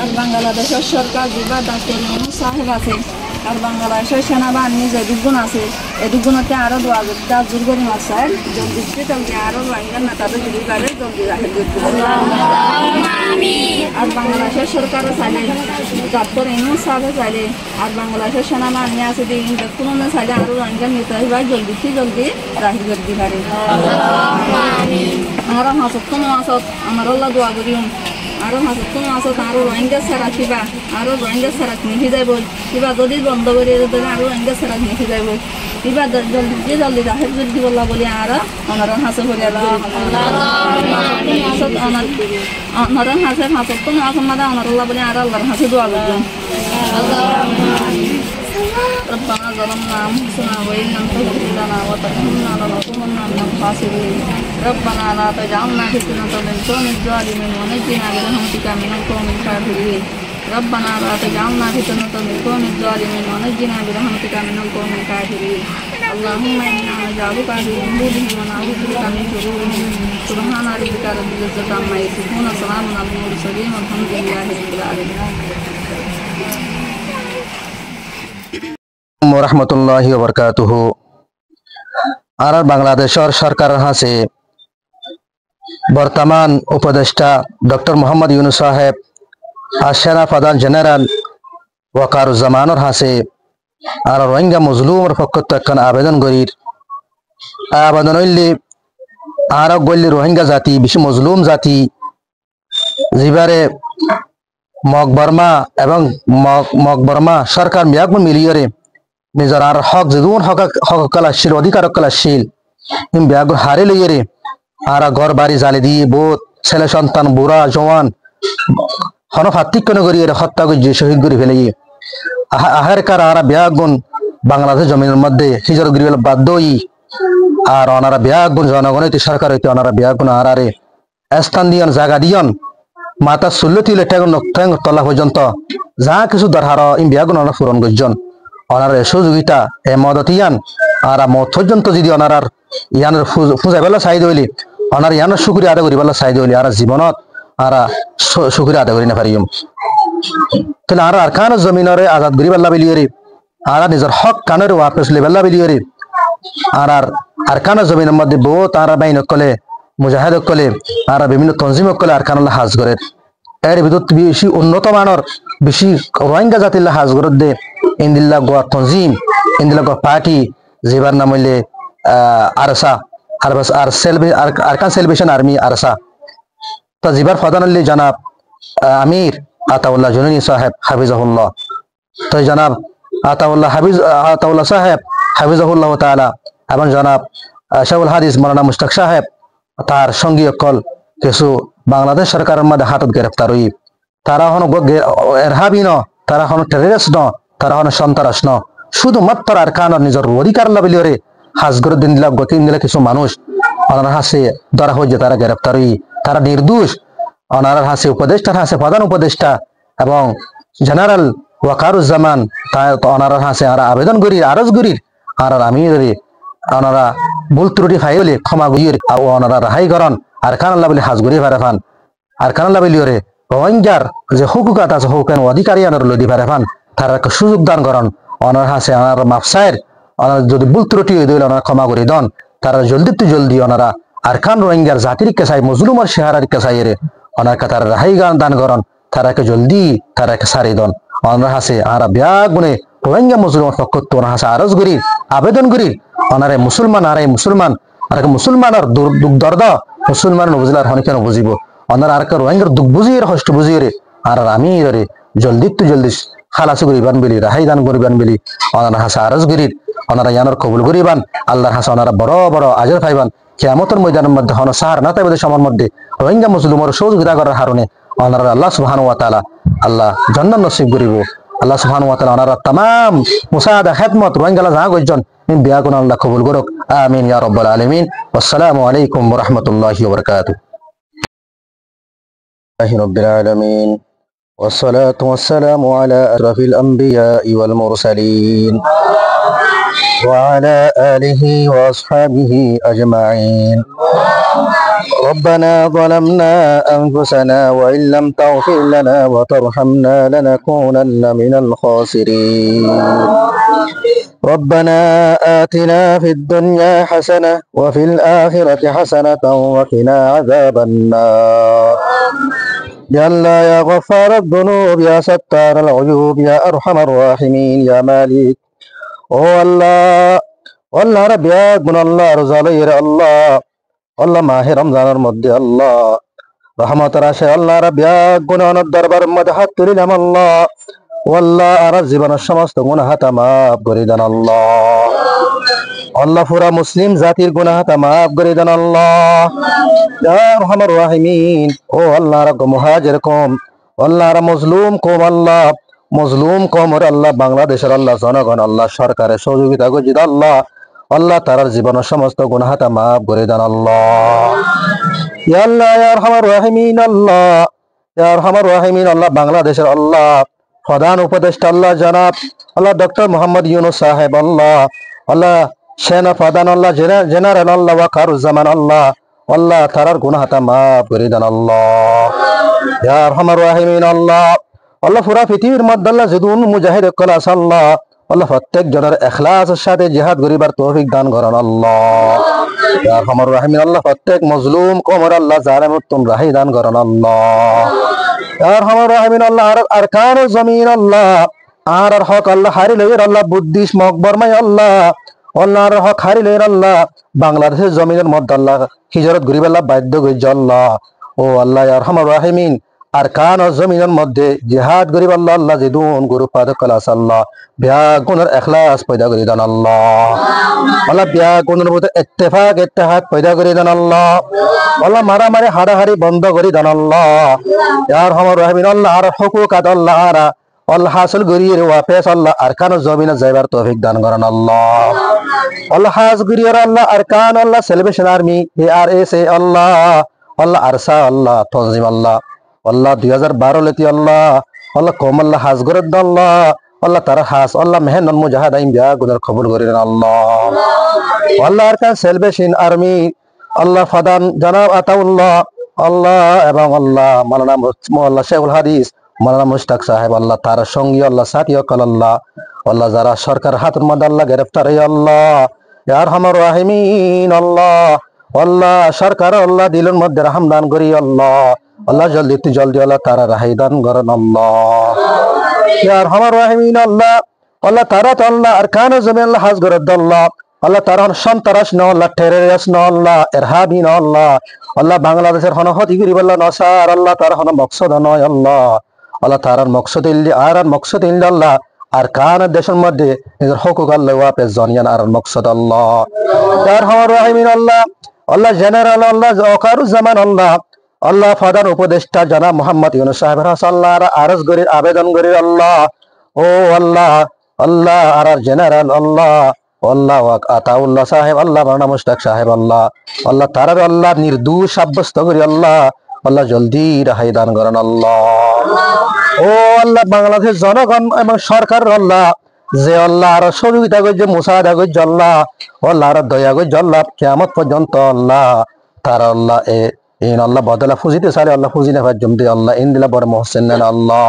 আর বাংলাদেশের সরকার বিবার ডাক্তার ইউনূস সাহেব আছে আর বাংলাদেশের সেনাবাহিনী যে দুগুণ আছে এই দুগুণতে আরো দোয়া করতে জোর করে মাসার জলদি আরো রোহিঙ্গা না তাদের বিবারে জলদি রাহি আর বাংলাদেশের সরকারও চাইলে ডাক্তার ইউনূস সাহেব চাইলে আর বাংলাদেশের সেনাবাহিনী আছে দেখুন চাইলে আরো রোহিঙ্গা নিতে হইবা জলদি রাহি করতে পারে আর হাসত আমার আল্লাহ দোয়া করি আরো হাসত আরো রোহিঙ্গা ছাড়া কিবা আরো রোহিঙ্গা ছাড়া নিহি যাইব কিবা যদি বন্ধ করে দিলে আরো রোহিঙ্গা ছাড়া নিহি যাইব কিবা জলদি রাহি জলদি বললা বলি আর আমার হাসে করে আমার হাসে হাসত মাদা আমার আল্লাহ বলে আর আল্লাহর হাসে দোয়া করবেন ربنا ظلمنا أنفسنا وإن لم تغفر لنا وترحمنا لنكونن من الخاسرين ربنا لا تجعلنا فتنة للقوم الظالمين ونجنا برحمتك من القوم الكافرين ربنا لا تجعلنا فتنة للقوم الظالمين ونجنا برحمتك من القوم الكافرين اللهم إنا نجعلك في نحورهم ونعوذ بك من شرورهم سبحان ربك رب العزة عما يصفون وسلام على المرسلين والحمد لله رب العالمين. ওয়া রাহমাতুল্লাহি ওয়া বারাকাতুহু। আর বাংলাদেশের সরকার আছে বর্তমান উপদেষ্টা ডক্টর মোহাম্মদ ইউনুস সাহেব আর সেনা প্রধান জেনারেল ওয়াকারুজ্জামানের হাসে আর রোহিঙ্গা মজলুমের পক্ষ একখান আবেদন করির আবেদন হইলে আর গল্লি রোহিঙ্গা জাতি বেশি মজলুম জাতি যেবারে মগ বর্মা এবং মগ বর্মা সরকার মিয়াক মিলিয়রে নিজের আর হক যেদুন হক কলাশীল অধিকার কলাশীল ব্যাগুন হারে লইয়ে আর ঘর বাড়ি জ্বালি দিয়ে বোধ ছেলে সন্তান বুড়া জওয়ান হন ফাত্তিক কেন করি হত্যা করে শহীদ করে ফেলে আহার কার আর ব্যাগুন বাংলাদেশ জমিনের মধ্যে হিজর গরিবের বাধ্য আর ওনারা ব্যাগুন জনগণ সরকার হইতে ওনারা ব্যাগুন আরে স্থান দিয়ন জায়গা দিয়ন মাতা সুল্লতি ঠেং তলা পর্যন্ত যা কিছু দরকার ইম ব্যাগুন ওনারা পূরণ করছেন ওনার সহযোগিতা এ মদত ইয়ান আর মত পর্যন্ত যদি ওনার ইয়ানের ফুজাই বেলা চাই দিলি ওনার ইয়ানের সুকুরি আদা করি বেলা চাই দিলি আর জীবনত আর সুকুরি আদা করি না পারিম তাহলে আর কান জমিনরে আজাদ করি বেলা বিলিয়রি আর নিজের হক কানের ওয়াপস লেবেলা বিলিয়রি আর কান জমিনের মধ্যে বহু তারা বাইন কলে মুজাহিদ কলে আর বিভিন্ন তঞ্জিম কলে আর কানল্লা হাজ করে এর ভিতর বেশি উন্নত মানের বেশি রোহিঙ্গা জাতিল্লা হাজ করে দে ইন্দিল্লা গোয়া তঞ্জিম ইন্দিল্লা গোয়া পার্টি যেবার নাম হইলে আরসা আর আরকান সেলিব্রেশন আর্মি আরসা তা যেবার প্রধান হইলে জনাব আমির আতাউল্লাহ জুনুনি সাহেব হাফিজাহুল্লাহ তো জনাব আতাউল্লাহ সাহেব হাফিজাহুল্লাহ তাআলা এবং জনাব শাহুল হাদিস মাওলানা মুশতাক সাহেব তার সঙ্গী অকল কিছু বাংলাদেশ সরকারের মধ্যে হাতত গ্রেফতার হই তারা হন এরহাবি ন তারা হন টেররিস্ট ন তারা হন সন্ত্রাস ন শুধুমাত্র আর কান নিজের অধিকার লাভিলিওরে হাজগর দিন দিলা গতিন দিলে কিছু মানুষ ওনার হাসে ধরা হয়ে তারা গ্রেফতার হই তারা নির্দোষ ওনার হাসে উপদেষ্টার হাসে প্রধান উপদেষ্টা এবং জেনারেল ওয়াকারুজ্জামান ওনার হাসে আর আবেদন করি আরজ করি আর আমি ওনারা ভুল ত্রুটি ফাইলে ক্ষমা গুইয়ে ওনারা রাহাই করন আর কান আল্লাহ বলে হাজগুড়ি ভারে ফান আর কান আল্লাহ বলিওরে রোহিঙ্গার যে হুকুকাত আছে হুকেন অধিকারী আনার লদি ভারে ফান তার একটা সুযোগ দান করন ওনার হাসে ওনার মাফসায়ের ওনার যদি ভুল ত্রুটি হয়ে দিলে ওনারা ক্ষমা করে দন তারা জলদি ওনারা আর কান রোহিঙ্গার জাতির কেসাই মজলুমার শেহারার কেসাইরে ওনার তারা রাহাই গান দান করন তারাকে জলদি তারাকে সারি দন ওনার হাসে আর ব্যাগ গুনে রোহিঙ্গা মজলুমার পক্ষ তো ওনার হাসে আরজ করি আবেদন করি ওনারে মুসলমান আর মুসলমান আর মুসলমানের দুঃখ দর্দ মুসলমান নবুজিলার হনে কেন বুঝিব ওনার আর রোহিঙ্গার দুঃখ বুঝিয়ে কষ্ট বুঝিয়ে রে আর আমি রে জলদি খালাসি করিবান বলি রাহাই দান করিবান বলি ওনার হাসে আরজ করি ওনারা ইয়ানোর কবুল করিবান আল্লাহর হাসে ওনারা বড় বড় আজর পাইবান কিয়ামতের ময়দানের মধ্যে হন সাহার না তাই সময়ের মধ্যে রোহিঙ্গা মুসলুমের সহযোগিতা করার কারণে ওনারা আল্লাহ সুবহানাহু ওয়া তাআলা আল্লাহ জান্নাত নসিব করিব আল্লাহ সুবহানাহু ওয়া তাআলা ওনারা तमाम মুসাআদা খিদমত রোহিঙ্গালা যা কইজন বিয়া কোন আল্লাহ কবুল করুক আমিন ইয়া রাব্বাল আলামিন আসসালামু আলাইকুম ওয়া রাহমাতুল্লাহি ওয়া বারাকাতুহু রাব্বিল আলামিন والصلاة والسلام على أشرف الأنبياء والمرسلين وعلى آله وأصحابه أجمعين ربنا ظلمنا أنفسنا وإن لم تغفر لنا وترحمنا لنكونن من الخاسرين ربنا آتنا في الدنيا حسنة وفي الآخرة حسنة وقنا عذاب النار يا الله يا غفار الذنوب يا ستار العيوب يا أرحم الراحمين يا مالك ও আল্লাহ রব ইয়া গুণ আল্লাহ রজালাইর আল্লাহ মাহে রমজানের মধ্যে আল্লাহ রহমতের আশে আল্লাহ রব ইয়া গুণানের দরবারের মধ্যে হাত তুলিলাম আল্লাহ আর জীবনের সমস্ত গুনাহ মাফ করে দেন আল্লাহ পুরা মুসলিম জাতির গুনাহ মাফ করে দেন ইয়া আরহামার রাহিমিন ও আল্লাহ রব মুহাজির কওম আল্লাহ র মজলুম কওম মজলুম কমর আল্লাহ বাংলাদেশের আল্লাহ জনগণ আল্লাহ সরকারের সহযোগিতা করছি আল্লাহ তার জীবনের সমস্ত গুনাহ মাফ করে দেন ইয়া আল্লাহ ইয়া আরহামার রাহিমিন আল্লাহ বাংলাদেশের আল্লাহ প্রধান উপদেষ্টা আল্লাহ জনাব আল্লাহ ডক্টর মোহাম্মদ ইউনুস সাহেব আল্লাহ সেনা প্রধান আল্লাহ জেনারেল আল্লাহ ওয়াকারুজ্জামান আল্লাহ তার গুনাহ মাফ করে দেন ইয়া আরহামার রাহিমিন আল্লাহ পুরা পৃথিবীর মধ্যে আল্লাহ যেদুন মুজাহিদ কল আছে আল্লাহ প্রত্যেক জনের ইখলাসের সাথে জিহাদ করিবার তৌফিক দান করেন আল্লাহ। ইয়া আরহামার রাহিমিন আল্লাহ প্রত্যেক মজলুম কমর আল্লাহ জালেমুত্তুন রাহি দান করেন আল্লাহ। ইয়া আরহামার রাহিমিন আল্লাহ আরকানুল জমিন আল্লাহ আর হক আল্লাহ হারি লইর আল্লাহ বুদ্ধিশ মকবরমাই আল্লাহ আল্লাহর হক হারি লইর আল্লাহ বাংলাদেশের জমিনের মধ্যে আল্লাহ হিজরত করিবার আল্লাহ বাধ্য করিস আল্লাহ। ও আল্লাহ ইয়া আরহামার রাহিমিন আরকান ও জমিনের মধ্যে জিহাদ করিব আল্লাহ আল্লাহ জিদুন গুরু পাদক কালাস আল্লাহ বিয়া গুণের ইখলাস পয়দা করে দেন আল্লাহ। আল্লাহ বিয়া গুণের মধ্যে ইত্তেফাক ইত্তেহাদ পয়দা করে দেন আল্লাহ। আল্লাহ মারামারি হাড়াহাড়ি বন্ধ করে দেন আল্লাহ। ইয়া আরহামার রাহিমিন আল্লাহ আর হুকুক আল্লাহ আল্লাহ হাসিল করিয়ে ওয়াফেস আল্লাহ আরকান ও জমিনে যাইবার তৌফিক দান করেন আল্লাহ। আল্লাহ হাজ করিয়ে আল্লাহ আরকান আল্লাহ সেলিব্রেশন আর্মি ARSA আল্লাহ আল্লাহ আরসা আল্লাহ তনজিম আল্লাহ আল্লাহ 2012 লেতি আল্লাহ আল্লাহ কম আল্লাহ হাজ করে আল্লাহ আল্লাহ তারা হাজ আল্লাহ মেহনত মুজাহিদিন বিয়া গুনার কবুল করেন আল্লাহ। আল্লাহ আরকান সেলিব্রেশন আর্মি আল্লাহ ফাদান জনাব আতাউল্লাহ আল্লাহ এবং আল্লাহ মাওলানা মোল্লা শেখুল হাদিস মাওলানা মুশতাক সাহেব আল্লাহ তার সঙ্গী আল্লাহ সাথী অকল আল্লাহ আল্লাহ যারা সরকার হাতের মধ্যে আল্লাহ গ্রেফতার হয়ে আল্লাহ ইয়া আরহামার রাহিমিন আল্লাহ আল্লাহ সরকার আল্লাহ দিলের মধ্যে রহম দান করি আল্লাহ আল্লাহ জলদি আল্লাহ তারা রাহাই দান করেন আল্লাহ। ইয়া আরহামার রাহিমিন আল্লাহ আল্লাহ তারা তো আল্লাহ আরকান জমিন আল্লাহ হাজ করে আল্লাহ আল্লাহ তারা সন্ত্রাস ন আল্লাহ টেররিস্ট ন আল্লাহ ইরহাবি ন আল্লাহ আল্লাহ বাংলাদেশের হন হতি করি আল্লাহ নসার আল্লাহ তার হন মকসদ নয় আল্লাহ আল্লাহ তারার মকসদ ইল্লি আর মকসদ ইল্লি আল্লাহ আর কান দেশের মধ্যে নিজের হুকুক আল্লাহ ওয়াপে জনিয়ান আর মকসদ আল্লাহ। ইয়া আরহামার রাহিমিন আল্লাহ আল্লাহ জেনারেল আল্লাহ ওয়াকারুজ্জামান আল্লাহ আল্লাহ ফাদার উপদেষ্টা জনাব মোহাম্মদ ইউনূস সাহেব আল্লাহ আরজ করি আবেদন করি আল্লাহ ও আল্লাহ আল্লাহ আর জেনারেল আল্লাহ আল্লাহ আতাউল্লাহ সাহেব আল্লাহ মাওলানা মুশতাক সাহেব আল্লাহ আল্লাহ তারার আল্লাহ নির্দোষ সাব্যস্ত করি আল্লাহ আল্লাহ জলদি রেহাই দান করেন আল্লাহ। ও আল্লাহ বাংলাদেশ জনগণ এবং সরকার আল্লাহ যে আল্লাহ আর সহযোগিতা করছে মুসাদা করছে আল্লাহ আল্লাহ আর দয়া করছে আল্লাহ কিয়ামত পর্যন্ত আল্লাহ তার আল্লাহ ইন আল্লাহ বদলা ফুজিতে সালে আল্লাহ ফুজি না জমতে আল্লাহ ইন দিলা বড় মুহসিন আল্লাহ।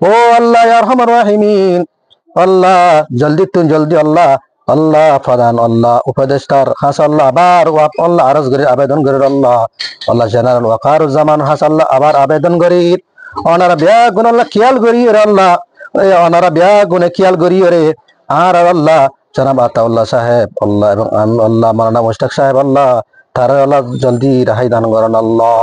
ও আল্লাহ ইয়া আরহামার রাহিমিন আল্লাহ জলদি আল্লাহ আল্লাহ ফাদান আল্লাহ উপদেষ্টার হাস আল্লাহ আবার আল্লাহ আরজ করে আবেদন করে আল্লাহ আল্লাহ জেনারেল ওয়াকারুজ্জামান হাস আল্লাহ আবার আবেদন করি ওনারা বিয়া গুণ আল্লাহ খেয়াল করি রে আল্লাহ ওনারা বিয়া গুণে খেয়াল করি রে আর আল্লাহ জনাব আতাউল্লাহ সাহেব আল্লাহ এবং আল্লাহ মাওলানা মুশতাক সাহেব আল্লাহ তারা আল্লাহ জলদি রেহাই দান করেন আল্লাহ।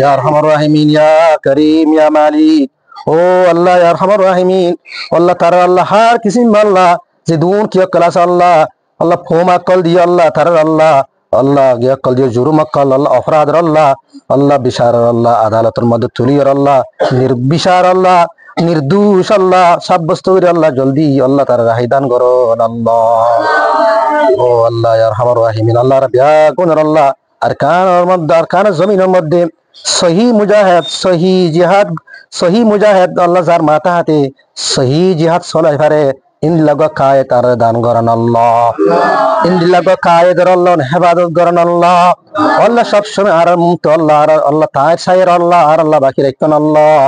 ইয়া আরহামার রাহিমিন ইয়া করিম ইয়া মালিক ও আল্লাহ ইয়া আরহামার রাহিমিন আল্লাহ তারা আল্লাহ হার কিসিম আল্লাহ যে দুন কি ক্লাস আল্লাহ আল্লাহ ফোম আকল দিয়ে আল্লাহ তার আল্লাহ আল্লাহ গিয়াকল দিয়ে জুরুম আকল আল্লাহ অপরাধ আল্লাহ আল্লাহ বিচার আল্লাহ আদালতের মধ্যে তুলিয়ার আল্লাহ নির্বিচার আল্লাহ নির্দোষ আল্লাহ সাব্যস্ত করে আল্লাহ জলদি আল্লাহ তার রাহাই দান করেন আল্লাহ। ও আল্লাহ ইয়া আরহামার রাহিমিন আল্লাহ রাব্বিয়া গুনার আল্লাহ আরকান জমিনের মধ্যে সহি মুজাহিদ সহি জিহাদ আল্লাহ যার মাথা হাতে সহি জিহাদ চলাই পারে ইন্দিলাগো কায়েদ আর দান করেন আল্লাহ ইন্দিলাগো কায়েদ আল্লাহ হেফাজত করেন আল্লাহ আল্লাহ সবসময় আর মুক্ত আল্লাহ আর আল্লাহ তাই সাইর আল্লাহ আর আল্লাহ বাকি রাখতেন আল্লাহ।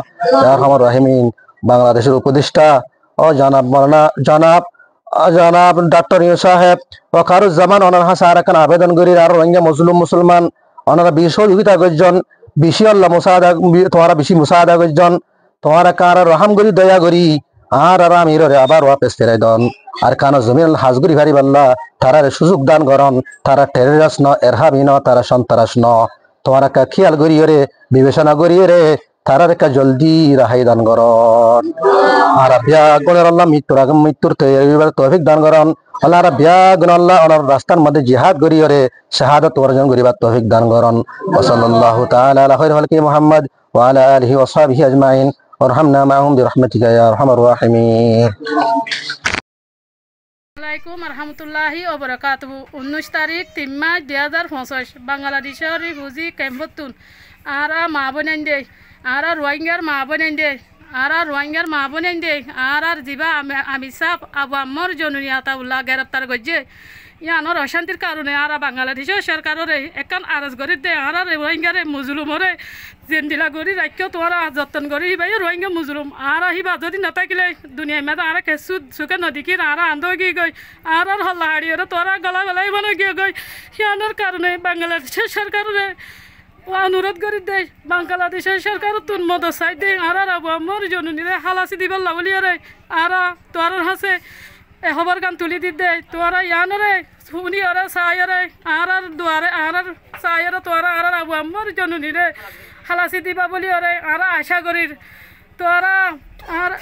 ইয়া আরহামার রাহিমিন বাংলাদেশের উপদেষ্টা ও জনাব ডক্টর ইউনূস সাহেব ওয়াকারুজ্জামান ওনার হাসা আর এখন আবেদন করি আর রোহিঙ্গা মুসলমান ওনারা বেশি সহযোগিতা করছেন বেশি আল্লাহ মুসাদা তোমারা বেশি মুসাদা করছেন তোমারা কার রহম করি দয়া করি আর আমির আবার ওয়াপেস ফেরাই দন আর কান জমিন হাজগুড়ি ভারি আল্লাহ তারা সুযোগ দান করন তারা টেররিস্ট ন এরহাবি ন তারা সন্ত্রাস ন তোমারা কা খেয়াল করিয়ে রে বিবেচনা করিয়ে রে তারা রেখা জলদি রাহাই দান করন আর বিয়া গুণের আল্লাহ মৃত্যুর তৌফিক দান করন আল্লাহ আর বিয়া গুণ আল্লাহ ওনার রাস্তার মধ্যে জিহাদ করিয়ে রে শাহাদাত অর্জন করিবার তৌফিক দান করন সাল্লাল্লাহু তাআলা আলা খায়রিল খালকি মুহাম্মদ ওয়া আলা আলিহি ওয়া সাহবিহি আজমাইন ওয়ারহামনা মাআহুম বিরহমাতিকা ইয়া আরহামার রাহিমিন। আসসালামু রহমতুল্লাহি ওয়া বারাকাতুহু 19 তারিখ 3 মার্চ 2025 বাংলাদেশের রিফিউজি ক্যাম্পতুন আরা মা বোনেন্দে আরা রোহিঙ্গার মা বোনেন্দে আর জিবা আমি সাপ আবু আম্মর জনুনি আতাউল্লাহ গ্রেফতার করছে ইয়ানোর অশান্তির কারণে আর বাংলাদেশের সরকারের একান আরজ করি দে আর রোহিঙ্গারে মুজলুমরে জেন্দিলা করি রাখিও তোমার যত্ন করি ভাই রোহিঙ্গা মুজলুম আর আহিবা যদি না থাকিলে দুনিয়া মেদা আর কেসু সুখে নদী কি আর আন্দ গিয়ে গই আর হল্লা হাড়ি ওরা তোরা গলা বেলাই মানে গিয়ে গই ইয়ানোর কারণে বাংলাদেশের সরকারের অনুরোধ করি দে বাংলাদেশের সরকার তুন মদত চাই দে আর আবু আমার জননীরে হালাসি দিবার লাবলি আর তোর হাসে এহবার গান তুলি দি দে তোরা ইয়ানরে শুনি ওরা সায়রে আর দুয়ারে আর সায়রে তোরা আর আবু আমার জননীরে হালাসি দিবা বলি ওরে আর আশা করির তোরা আর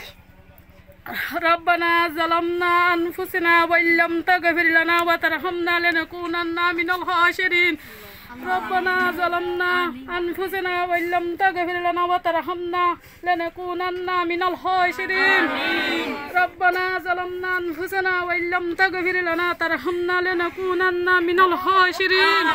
ربنا ظلمنا أنفسنا وإن لم تغفر لنا وترحمنا لنكونن من الخاسرين ربنا ظلمنا أنفسنا وإن لم تغفر لنا وترحمنا لنكونن من الخاسرين ربنا ظلمنا أنفسنا وإن لم تغفر لنا وترحمنا لنكونن من الخاسرين